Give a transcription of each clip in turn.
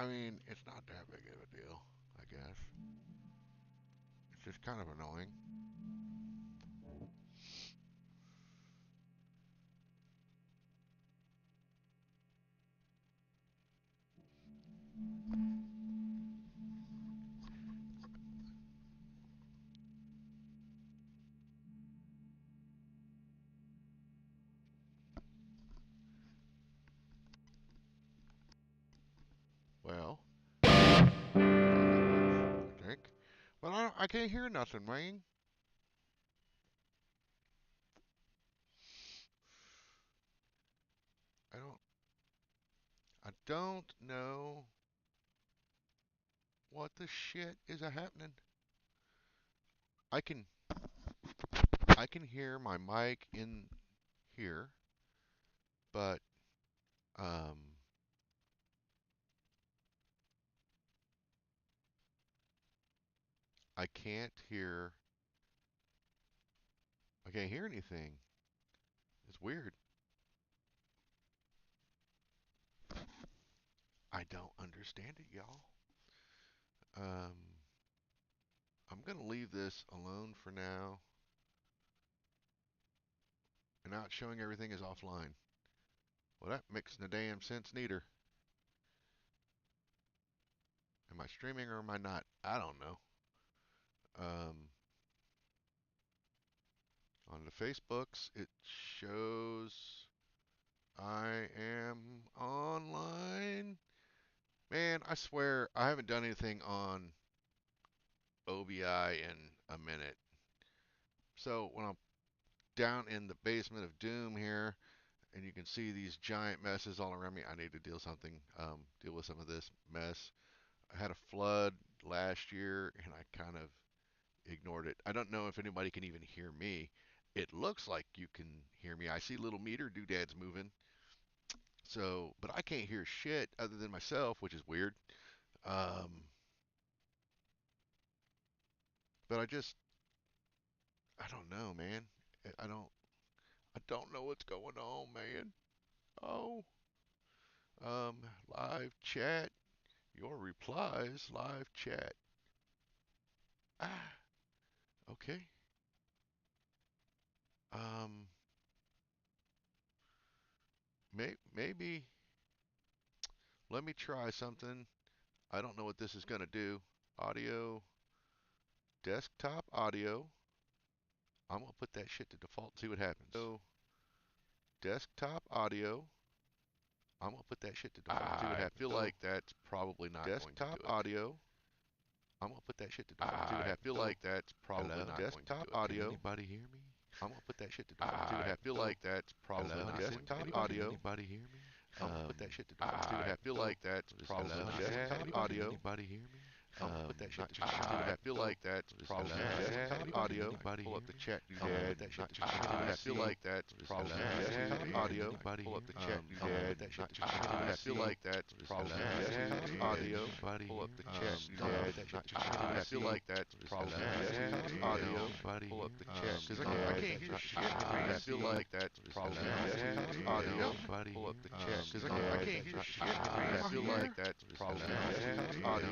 I mean, it's not that big of a deal, I guess. It's just kind of annoying. Well, I think. Well, I can't hear nothing, Wayne. I don't. I don't know what the shit is a happening. I can I can hear my mic in here, but um I can't hear I can't hear anything. It's weird. I don't understand it, y'all. Um I'm gonna leave this alone for now and not showing everything is offline. Well, that makes no damn sense neither. Am I streaming or am I not? I don't know. Um on the Facebooks it shows I am online. Man, I swear I haven't done anything on OBI in a minute. So when I'm down in the basement of Doom here, and you can see these giant messes all around me, I need to deal with some of this mess. I had a flood last year, and I kind of ignored it. I don't know if anybody can even hear me. It looks like you can hear me. I see little meter doodads moving. So, but I can't hear shit other than myself, which is weird. Um, but I don't know, man. I don't, I don't know what's going on, man. Oh, um, live chat. Your replies, live chat. Ah, okay. Um, maybe let me try something. I don't know what this is gonna do. Audio, desktop audio. I'm gonna put that shit to default and see what happens. So, desktop audio. I'm gonna put that shit to default and see what happens. I feel like that's probably not going to do it. Desktop audio. I'm gonna put that shit to default and see what happens. I feel like that's probably not going to do it. Desktop audio. Can anybody hear me? I'm gonna put that shit to default and see what happens. I feel like that's probably not desktop audio. Anybody hear me? I'm gonna put that shit to default and see what happens. I feel like that's probably not desktop audio. Anybody hear me? I'm gonna put that shit to default and see what happens. I feel like that's probably not desktop audio. Pull up the chat doodad. That shit to default and see what happens. I feel like that's probably not desktop audio. Pull up the chat doodad. That shit to default and see what happens. I feel like that's probably not desktop audio. Pull up the chat doodad. That shit to default and see what happens. I feel like that's probably not desktop audio. Pull up the chat because I can't hear shit. I feel like that's probably not desktop audio. Pull up the chat because I can't hear shit. I feel like that's probably not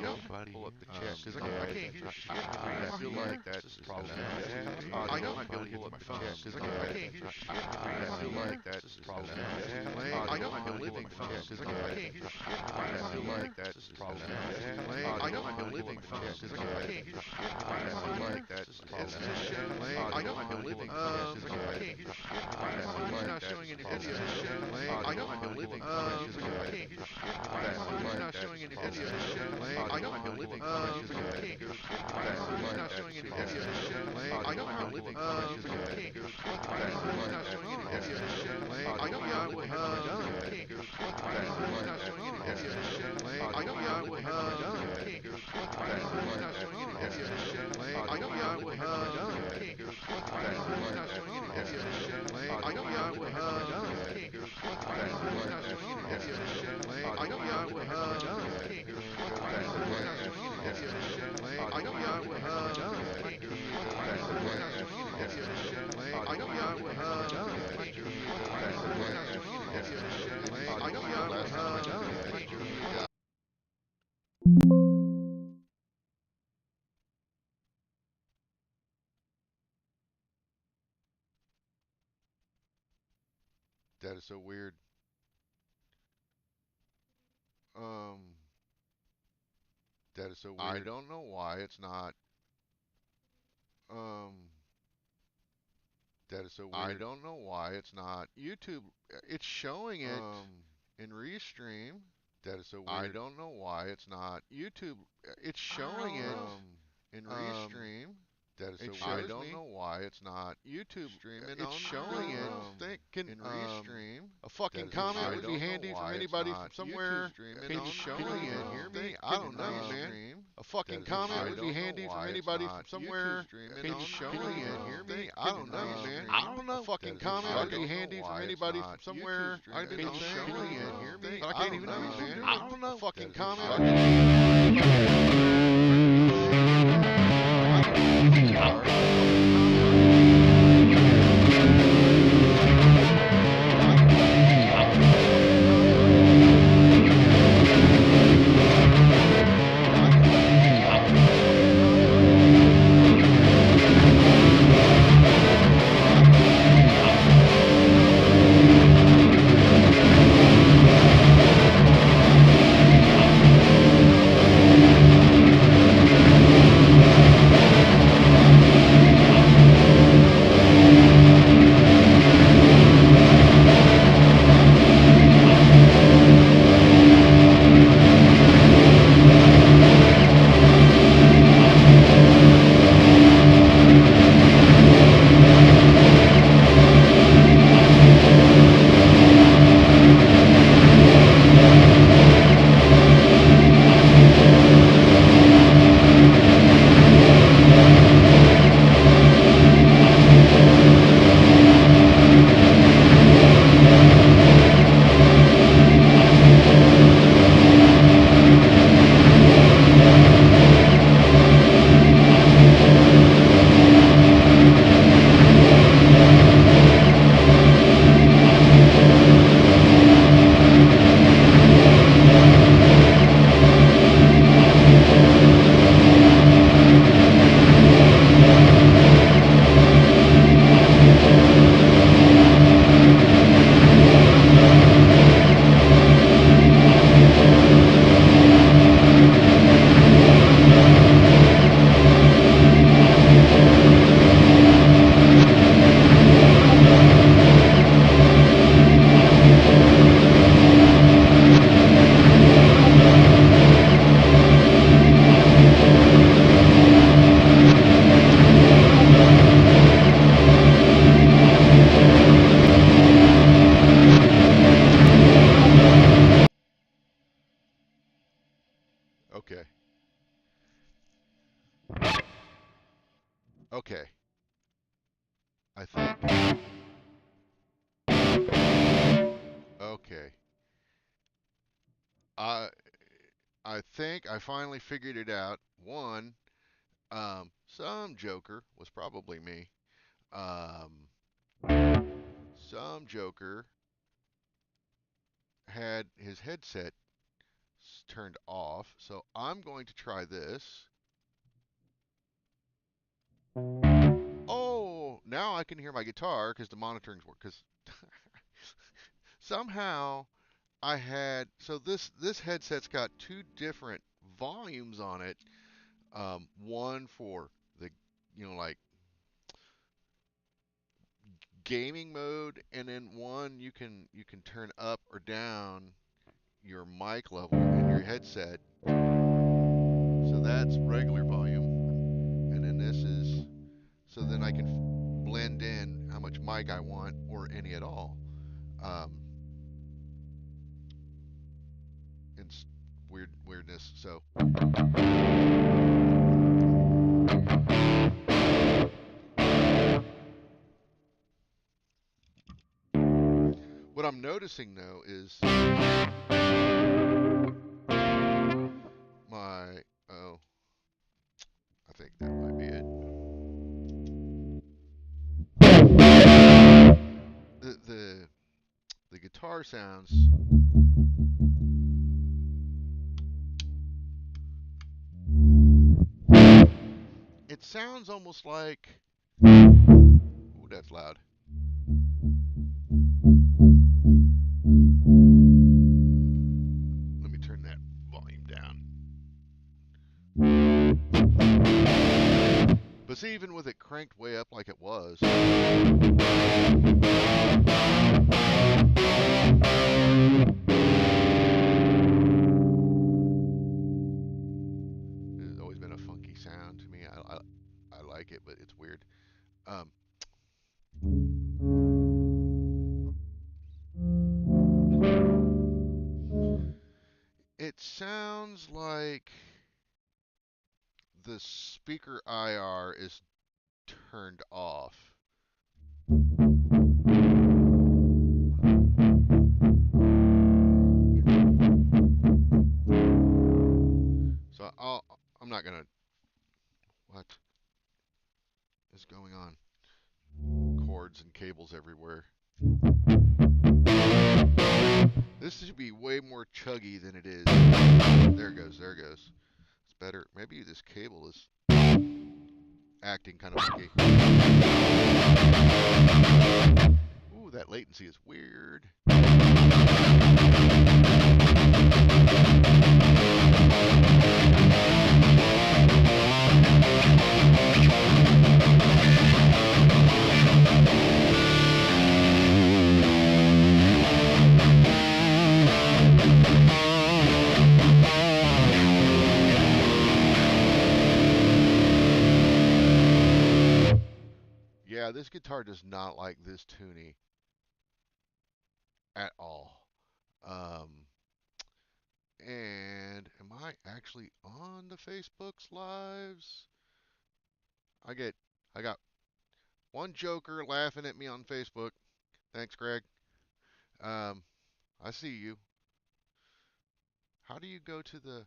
desktop audio. Pull up the chat because I can't hear shit. I feel like that's probably not desktop audio. I might be able to get to my phone because I can't hear shit. I feel like that's probably not desktop audio. I might be able to get to my phone because I can't hear shit. I feel like that's probably not desktop audio. I might be able to get to my phone because I can't hear shit. I feel like that's probably not desktop audio. I might be able to get to my phone because I can't hear shit. I feel like that's not showing any videos. I might be able to get to my phone because I can't hear shit. It's not showing any videos. I might be able to get to my phone because I can't hear shit. It's not showing any videos. I might be able to get to my phone because I can't hear shit. It's not showing any videos. I don't know what have I done. It's not showing any videos. I don't know what have I done. It's not showing any videos. I don't know what have I done. It's not showing any videos. I don't know what have I done. It's not showing any videos. I don't know what have I done. It's not showing any videos. I don't know what have I done. It's not showing any videos. I don't know what have I done. It's not showing any videos. I don't know what have I done. That is so weird. Um, that is so weird. I don't know why it's not. Um, that is so weird. I don't know why it's not. YouTube, it's showing it in Restream. That is so weird. I don't know why it's not. YouTube, it's showing it in Restream. That is so weird. I don't know why it's not. YouTube streaming. It's showing it in Restream. A fucking comment would be handy from anybody from somewhere. Can you hear me? I don't know, man. A fucking comment would be handy from anybody from somewhere. Can you hear me? I don't know, man. I don't know. A fucking comment would be handy from anybody from somewhere. Can you hear me? But I can't even understand. I don't know. A fucking comment. Okay. Okay. I think. Okay. I I think I finally figured it out. One, some joker was probably me. Some joker had his headset turned off, so I'm going to try this. Oh, now I can hear my guitar because the monitorings work. Because somehow I had this headset's got two different volumes on it. One for the like gaming mode, and then one you can turn up or down your mic level in your headset. So that's regular volume, and then this is so then I can blend in how much mic I want or any at all. It's weirdness. So what I'm noticing though is my I think that might be it. The guitar sounds it sounds almost like ooh, that's loud. Because even with it cranked way up like it was, it's always been a funky sound to me. I like it, but it's weird. Um, it sounds like the speaker IR is turned off. So I'm not gonna. What is going on? Cords and cables everywhere. This should be way more chuggy than it is. There it goes. There it goes. It's better. Maybe this cable is acting kind of funky. Ooh, that latency is weird. Yeah, this guitar does not like this tuning at all. And am I actually on the Facebook's lives? I got one joker laughing at me on Facebook. Thanks, Greg. Um, I see you. How do you go to the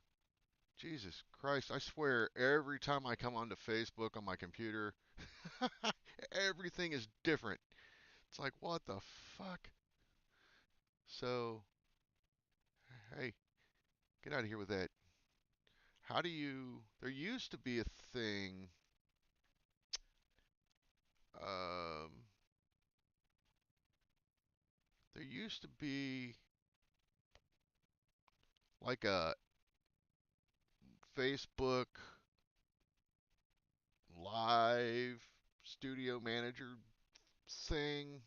Jesus Christ? I swear, every time I come onto Facebook on my computer, everything is different. It's like, what the fuck? So, hey, get out of here with that. How do you? There used to be a thing. Um, there used to be like a Facebook live studio manager thing.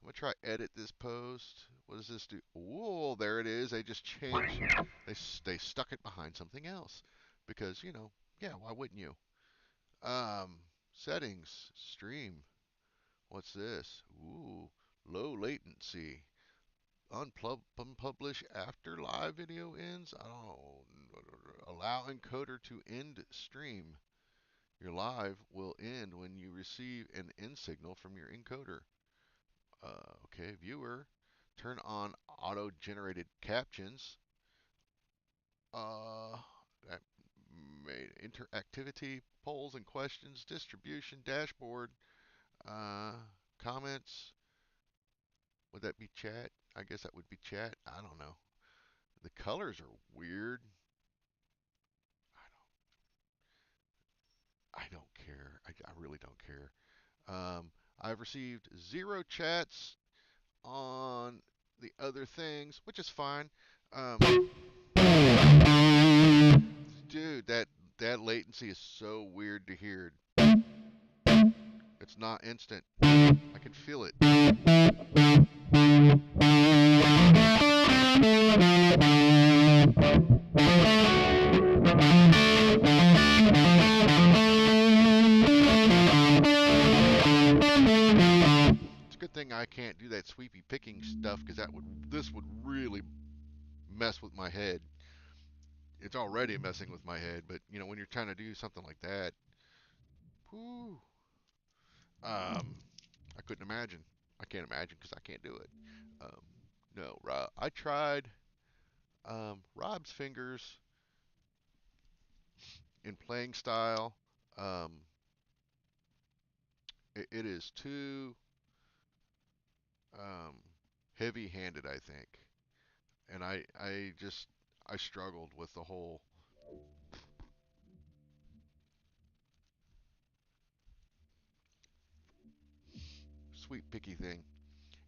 I'm gonna try edit this post. What does this do? Whoa, there it is. They just changed. They stuck it behind something else because yeah, why wouldn't you? Settings, stream. What's this? Ooh, low latency. Unpublish after live video ends. I don't allow encoder to end stream. Your live will end when you receive an end signal from your encoder. Okay, viewer. Turn on auto-generated captions. That made interactivity, polls and questions, distribution, dashboard, uh, comments. Would that be chat? I guess that would be chat. I don't know. The colors are weird. I don't care. I really don't care. I've received 0 chats on the other things, which is fine. Dude, that latency is so weird to hear. It's not instant. I can feel it. It's a good thing I can't do that sweepy picking stuff because this would really mess with my head. It's already messing with my head, but when you're trying to do something like that, whew, I couldn't imagine. I can't imagine because I can't do it. Um, no, Rob, I tried Rob's fingers in playing style. Um, it is too um, heavy-handed, I think, and I struggled with the whole sweep picky thing.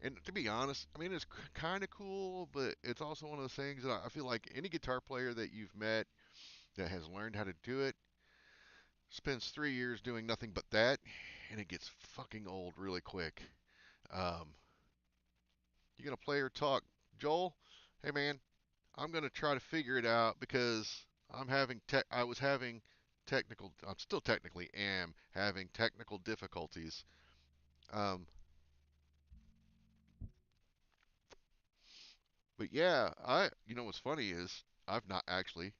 And to be honest, I mean, it's kind of cool, but it's also one of those things that I feel like any guitar player that you've met that has learned how to do it spends 3 years doing nothing but that, and it gets fucking old really quick. You gonna play or talk, Joel? Hey man, I'm gonna try to figure it out because I was having technical. I'm still technically am having technical difficulties. Um, but yeah, you know what's funny is I've not actually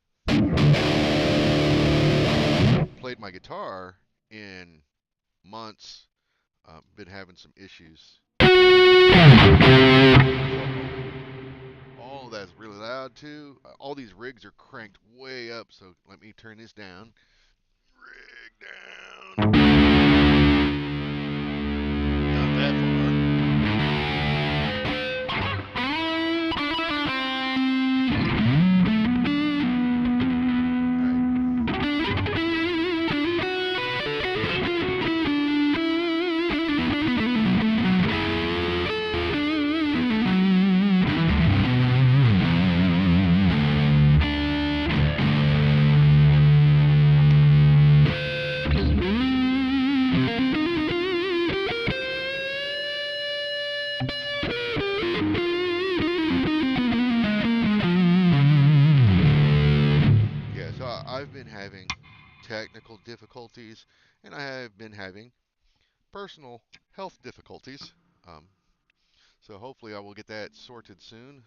played my guitar in months. Been having some issues. All of that's really loud too. All these rigs are cranked way up, so let me turn this down. Rig down. Not that far. I've been having technical difficulties, and I have been having personal health difficulties. Um, so hopefully I will get that sorted soon.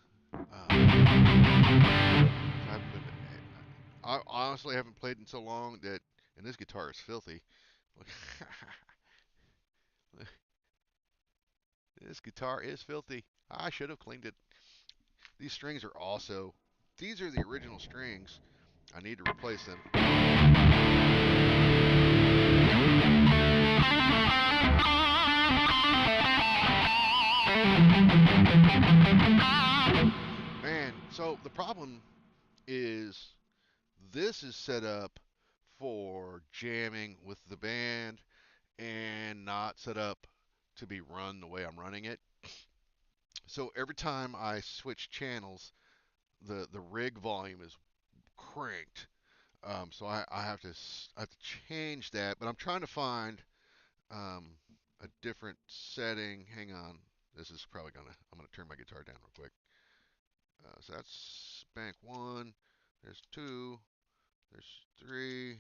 I honestly haven't played in so long that, and this guitar is filthy. This guitar is filthy. I should have cleaned it. These strings are also, these are the original strings. I need to replace them. Man, so the problem is this is set up for jamming with the band and not set up to be run the way I'm running it. So every time I switch channels, the rig volume is cranked. So I have to change that, but I'm trying to find a different setting. Hang on, this is probably I'm gonna turn my guitar down real quick. So that's bank 1. There's 2. There's 3.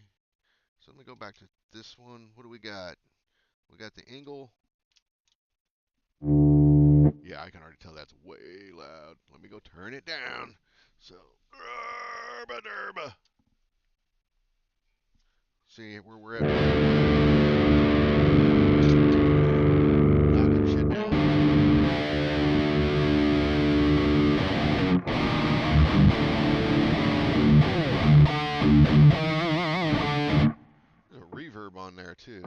So let me go back to this one. What do we got? We got the Engel. Yeah, I can already tell that's way loud. Let me go turn it down. So, derba. See where we're at. Knocking shit down. There's a reverb on there too.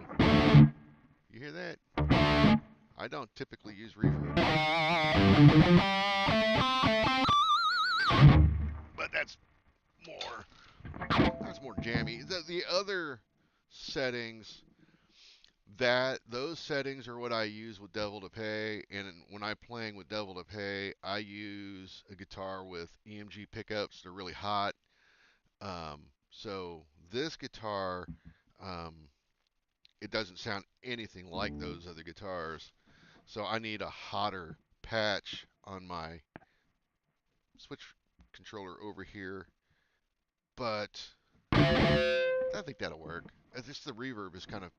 You hear that? I don't typically use reverb. But that's more jammy. The other settings, those settings are what I use with Devil to Pay, and when I'm playing with Devil to Pay, I use a guitar with EMG pickups. They're really hot. So this guitar, it doesn't sound anything like those other guitars. So I need a hotter patch on my switch controller over here. But I think that'll work. It's just the reverb is kind of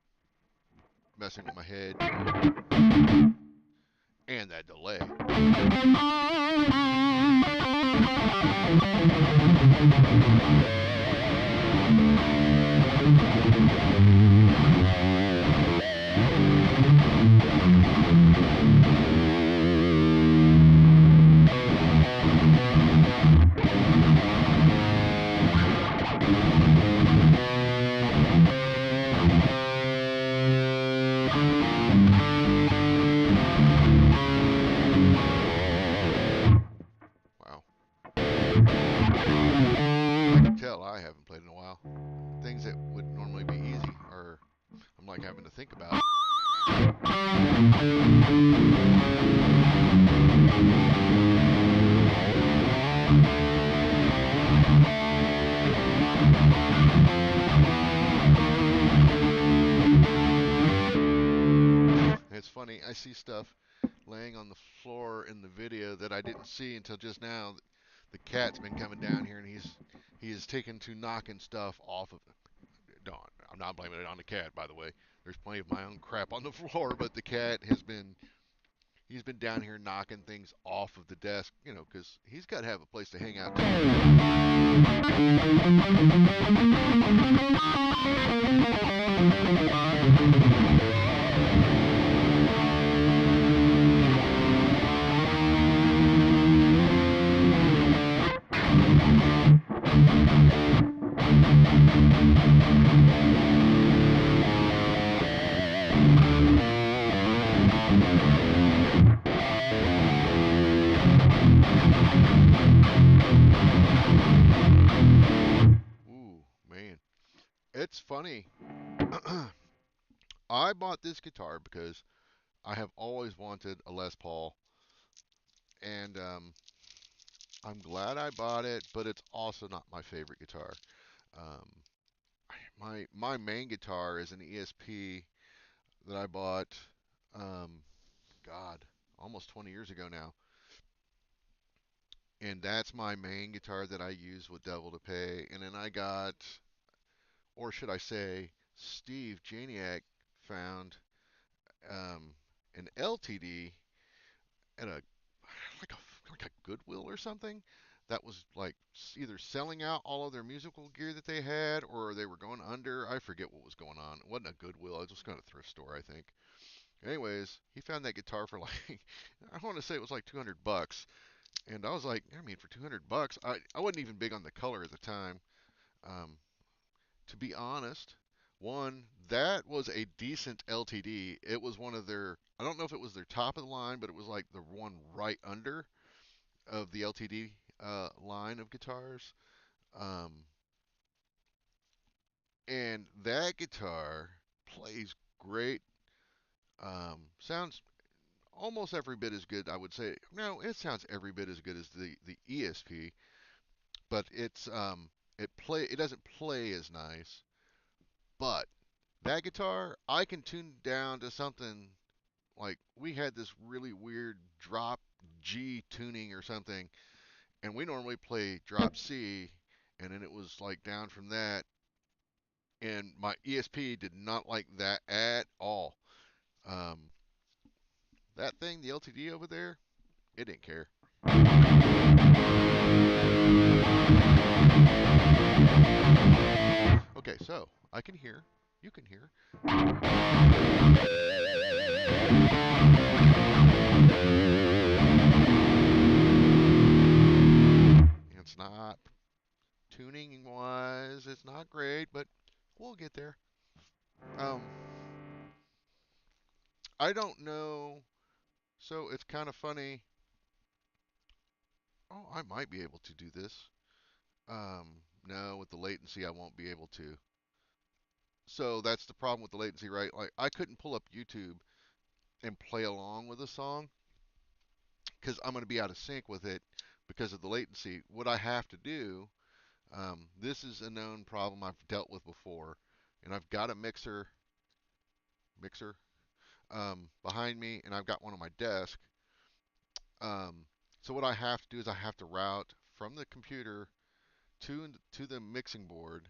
messing with my head. And that delay. I haven't played in a while. Things that would normally be easy are I'm like having to think about. I see stuff laying on the floor in the video that I didn't see until just now. The cat's been coming down here, and he is taken to knocking stuff off of it. I'm not blaming it on the cat, by the way. There's plenty of my own crap on the floor, but the cat he's been down here knocking things off of the desk, you know, because he's got to have a place to hang out Ooh, man. It's funny. I bought this guitar because I have always wanted a Les Paul, and I'm glad I bought it, but it's also not my favorite guitar. Um, my main guitar is an ESP that I bought, um, God, almost 20 years ago now, and that's my main guitar that I use with Devil to Pay. And then I got, or should I say, Steve Janiak found an LTD at like a Goodwill or something that was like either selling out all of their musical gear that they had, or they were going under. I forget what was going on. It wasn't a Goodwill. It was just kind of a thrift store, I think. Anyways, he found that guitar for like I want to say it was like 200 bucks, and I was like, I mean, for 200 bucks, I wasn't even big on the color at the time. Um, to be honest, one, that was a decent LTD. It was one of their, I don't know if it was their top of the line, but it was like the one right under of the LTD line of guitars. Um, and that guitar plays great. Sounds almost every bit as good, I would say. No, it sounds every bit as good as the ESP, but it doesn't play as nice. But that guitar, I can tune down to something like we had this really weird drop G tuning or something, and we normally play drop C, and then it was like down from that, and my ESP did not like that at all. Um, that thing, the LTD over there, it didn't care. Okay, so I can hear, you can hear. It's not tuning wise, it's not great, but we'll get there. I don't know. So it's kind of funny. Oh, I might be able to do this. No, with the latency, I won't be able to. So that's the problem with the latency, right? Like I couldn't pull up YouTube and play along with a song because I'm going to be out of sync with it because of the latency. What I have to do, this is a known problem I've dealt with before, and I've got a mixer behind me, and I've got one on my desk. So what I have to do is I have to route from the computer to the mixing board,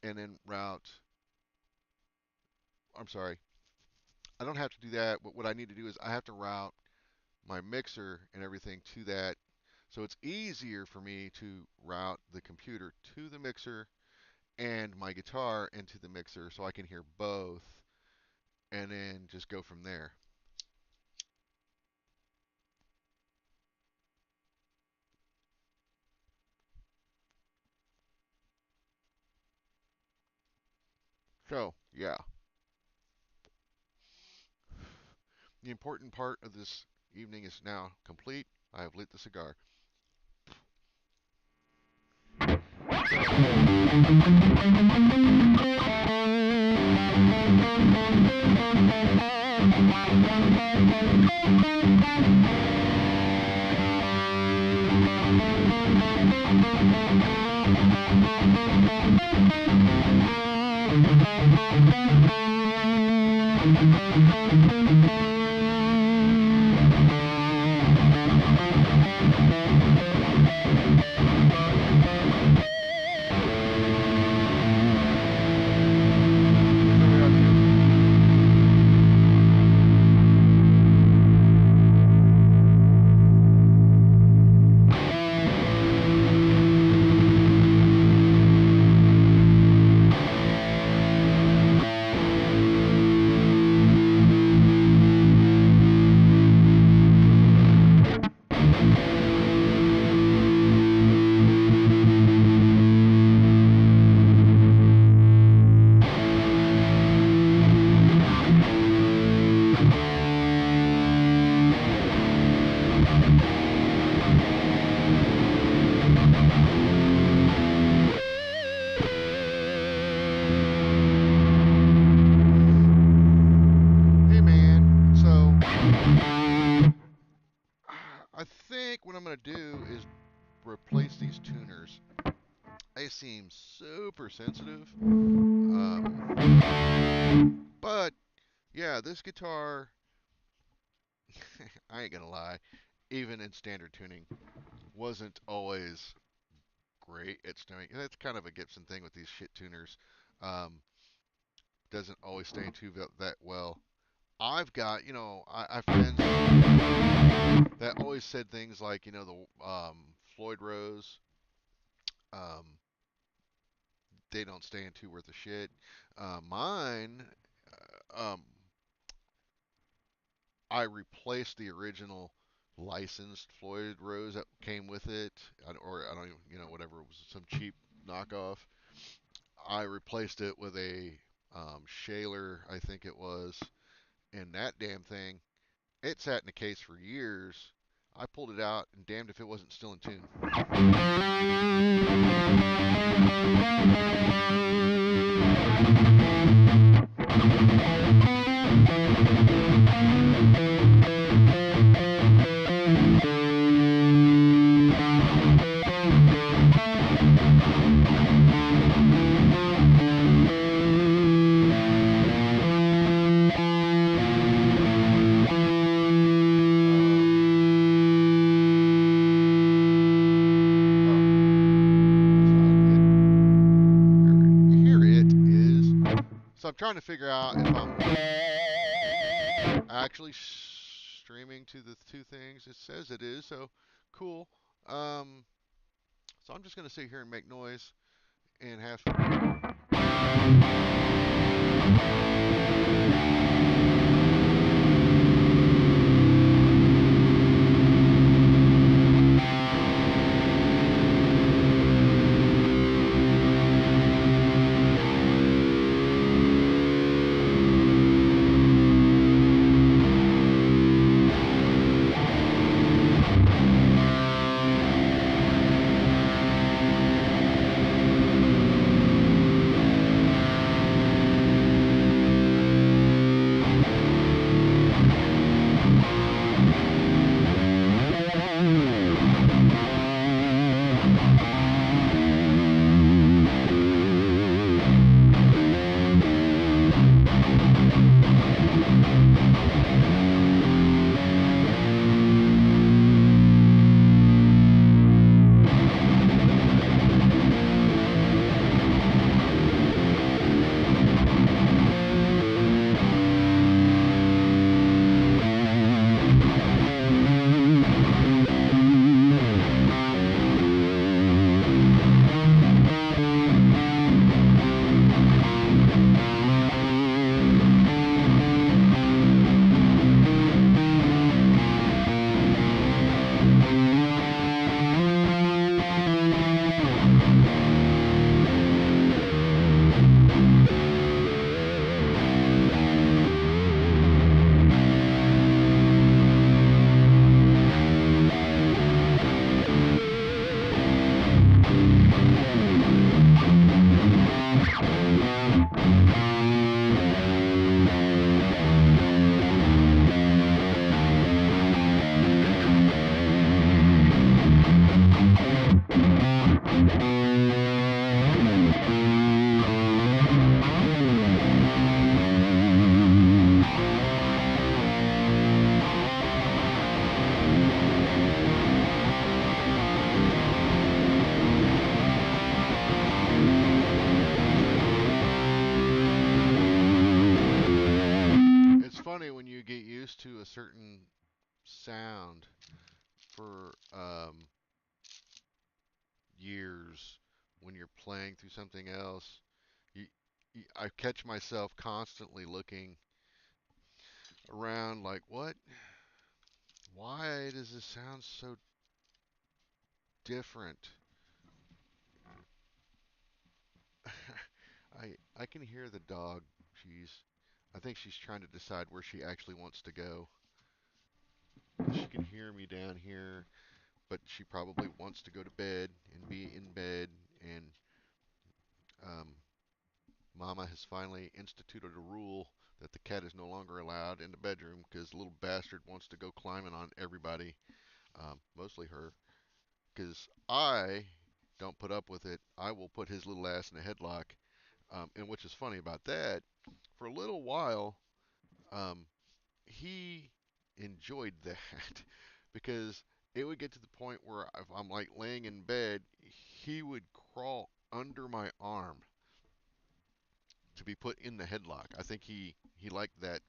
and then route. I'm sorry, I don't have to do that. But what I need to do is I have to route my mixer and everything to that. So it's easier for me to route the computer to the mixer and my guitar into the mixer so I can hear both and then just go from there. So, yeah. The important part of this evening is now complete. I have lit the cigar. seems super sensitive. But yeah, this guitar, I ain't gonna lie, even in standard tuning, wasn't always great at string. That's kind of a Gibson thing with these shit tuners. Um, doesn't always stay in tune that well. I've got, I friends that always said things like, the Floyd Rose, um, they don't stay in tune worth a shit. Mine, I replaced the original licensed Floyd Rose that came with it, or I don't even, whatever, it was some cheap knockoff. I replaced it with a Shaler, I think it was, and that damn thing, it sat in the case for years. I pulled it out, and damned if it wasn't still in tune. So I'm trying to figure out if I'm actually streaming to the two things. It says it is, so cool. So I'm just going to sit here and make noise and have. When you get used to a certain sound for years, when you're playing through something else, you, I catch myself constantly looking around like, what? Why does this sound so different? I can hear the dog. I think she's trying to decide where she actually wants to go. She can hear me down here, but she probably wants to go to bed and be in bed. And um, Mama has finally instituted a rule that the cat is no longer allowed in the bedroom because the little bastard wants to go climbing on everybody, mostly her. Because I don't put up with it, I will put his little ass in a headlock. And which is funny about that, for a little while, um, he enjoyed that because it would get to the point where if I'm like laying in bed, he would crawl under my arm to be put in the headlock. I think he liked that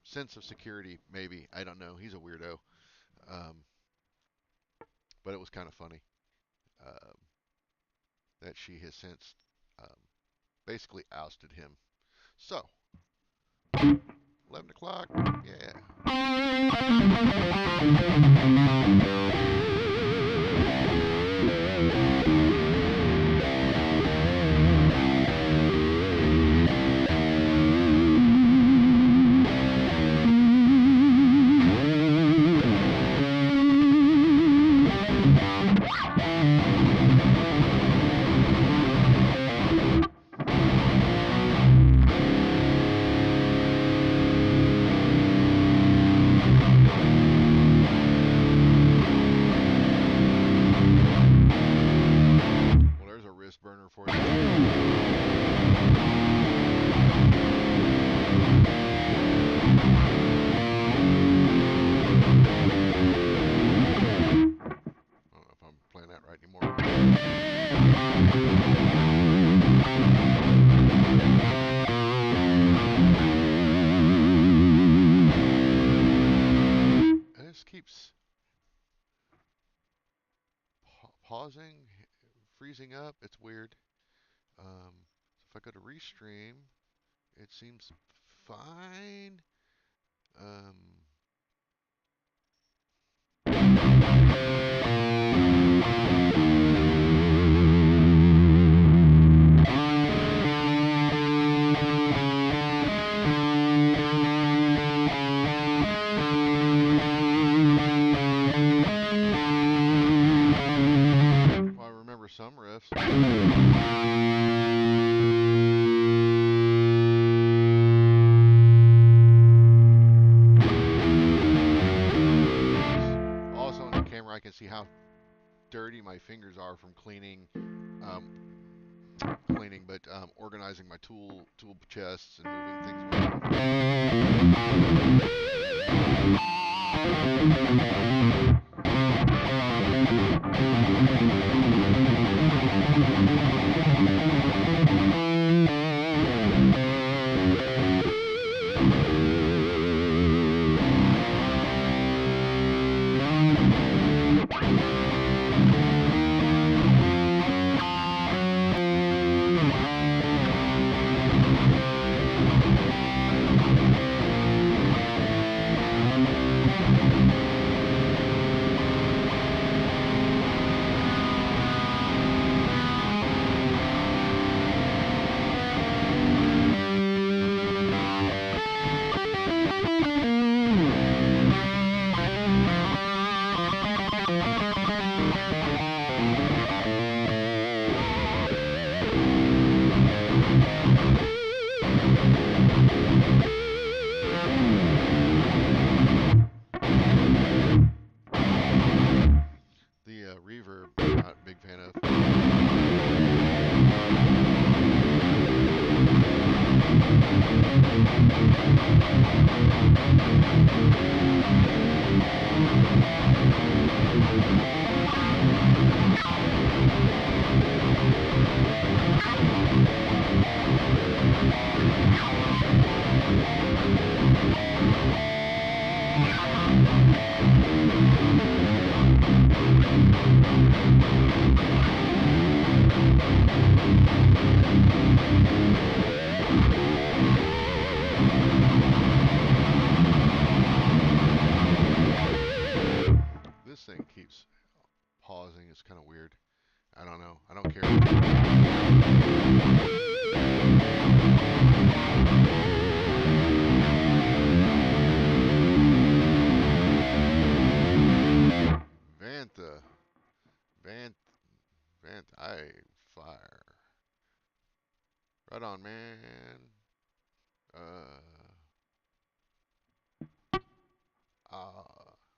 sense of security, maybe. I don't know. He's a weirdo. Um, but it was kind of funny um, that she has since um, basically ousted him. So, 11 o'clock, yeah. Well, there's a wrist burner for you. I don't know if I'm playing that right anymore. And this keeps pausing, freezing up. It's weird. So if I go to restream, it seems fine. Um, if I remember some riffs. Also in the camera, I can see how dirty my fingers are from cleaning, organizing my tool chests and moving things The reverb, I'm not a big fan of. This thing keeps pausing. It's kind of weird. I don't know. I don't care. Vant, I fire. Right on, man.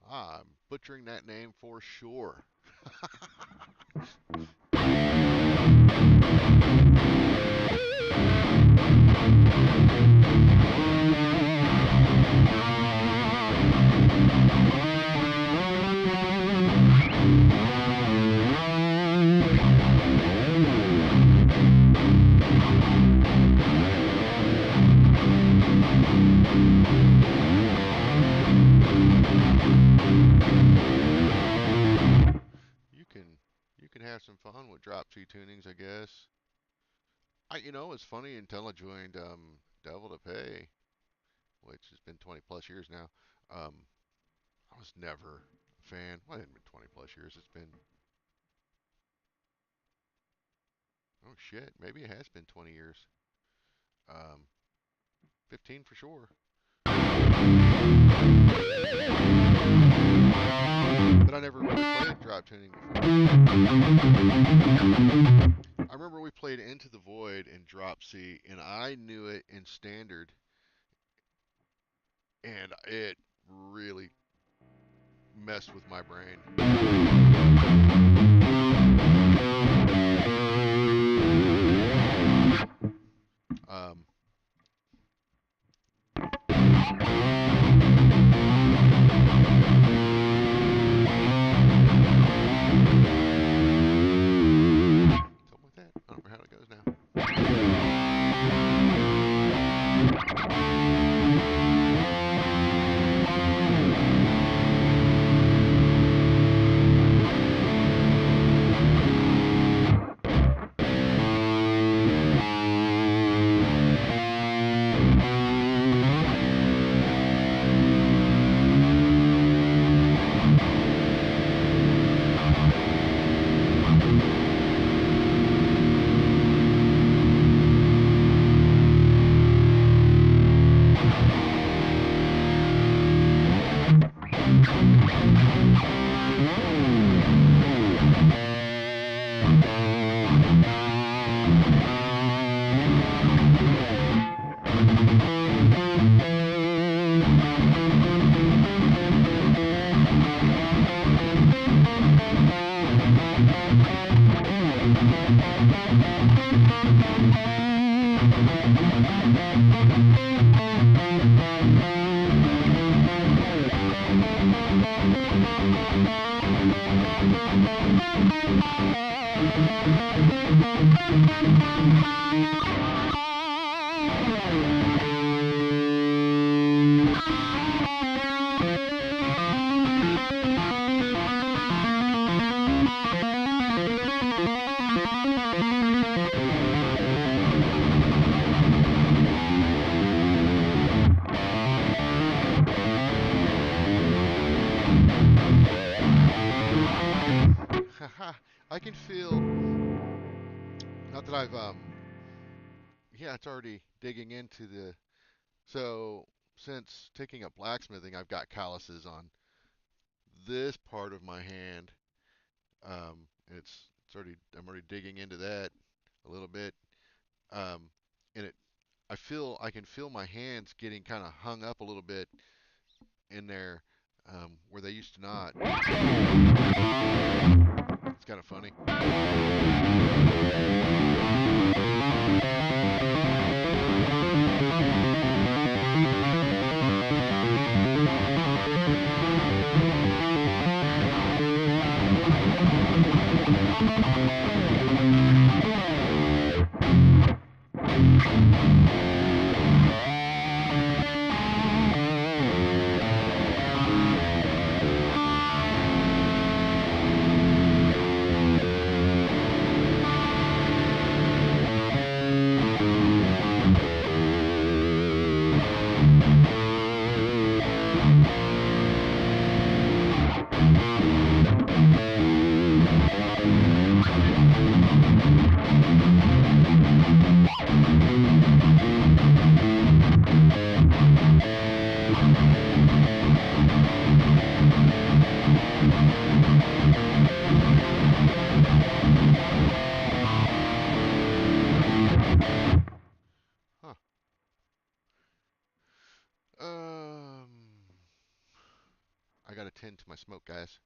I'm butchering that name for sure. You can have some fun with drop C tunings, I guess. It's funny until I joined Devil to Pay, which has been 20 plus years now. I was never a fan. Well, it hadn't been 20 plus years. It's been, oh shit, maybe it has been 20 years. 15 for sure. But I never really played drop tuning before. I remember we played Into the Void in drop C, and I knew it in standard, and it really messed with my brain. Something like that. I don't remember how it goes now. I can feel, not that I've, yeah, it's already digging into the, so since taking up blacksmithing, I've got calluses on this part of my hand. I'm already digging into that a little bit. And I can feel my hands getting kind of hung up a little bit in there, where they used to not. It's kind of funny. attend to my smoke, guys.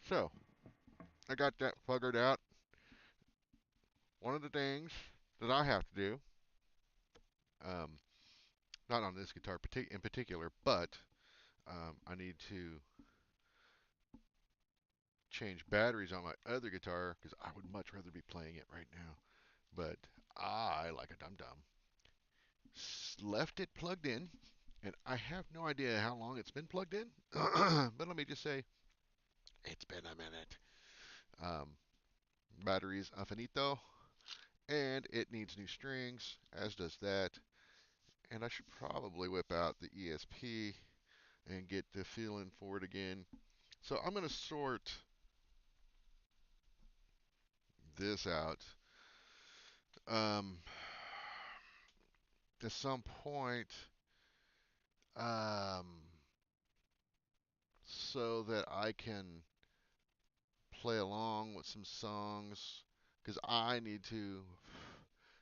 So I got that figured out. One of the things that I have to do, um, not on this guitar in particular, but I need to change batteries on my other guitar because I would much rather be playing it right now. But I, like a dum dum, left it plugged in, and I have no idea how long it's been plugged in. But let me just say, it's been a minute. Um, battery's a finito, and it needs new strings, as does that. And I should probably whip out the ESP and get the feeling for it again. So I'm going to sort this out. Um, at some point, um, so that I can play along with some songs, because I need to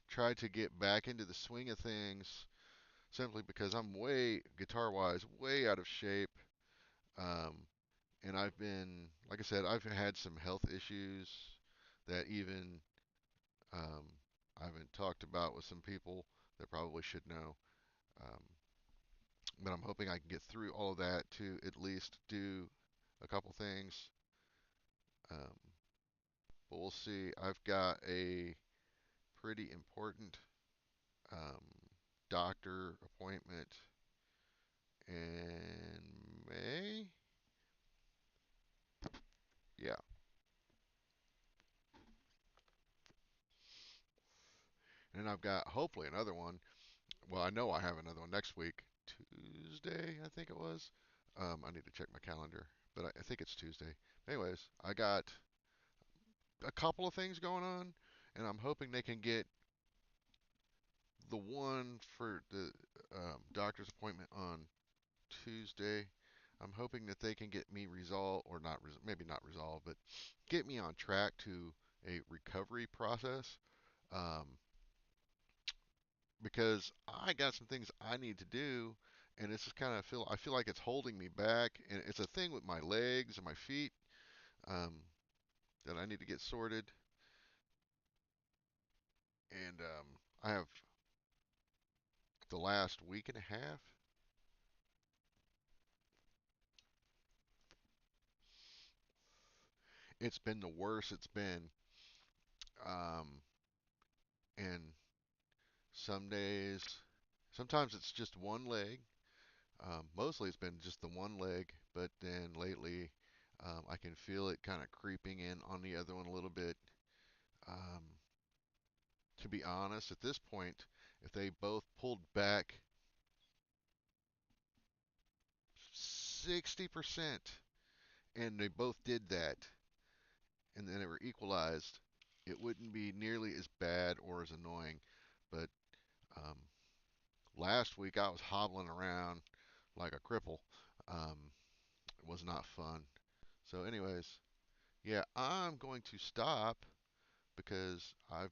try to get back into the swing of things, simply because I'm way, guitar-wise, way out of shape. Um, and I've been, like I said, I've had some health issues that even um, I haven't talked about with some people that probably should know. Um, but I'm hoping I can get through all of that to at least do a couple things. Um, but we'll see. I've got a pretty important um, doctor appointment in May. Yeah. And I've got hopefully another one. Well, I know I have another one next week. Tuesday, I think it was. I need to check my calendar, but I think it's Tuesday. Anyways, I got a couple of things going on, and I'm hoping they can get the one for the doctor's appointment on Tuesday. I'm hoping that they can get me resolved, or not, maybe not resolved, but get me on track to a recovery process. Um, because I got some things I need to do, and it's just kind of I feel like it's holding me back, and it's a thing with my legs and my feet um, that I need to get sorted. And I have the last week and a half. It's been the worst it's been. Um, and some days, sometimes it's just one leg. Mostly it's been just the one leg, but then lately I can feel it kind of creeping in on the other one a little bit. Um, to be honest, at this point, if they both pulled back 60% and they both did that and then they were equalized, it wouldn't be nearly as bad or as annoying. But um, last week I was hobbling around like a cripple. Um, it was not fun. So, anyways, yeah, I'm going to stop because I've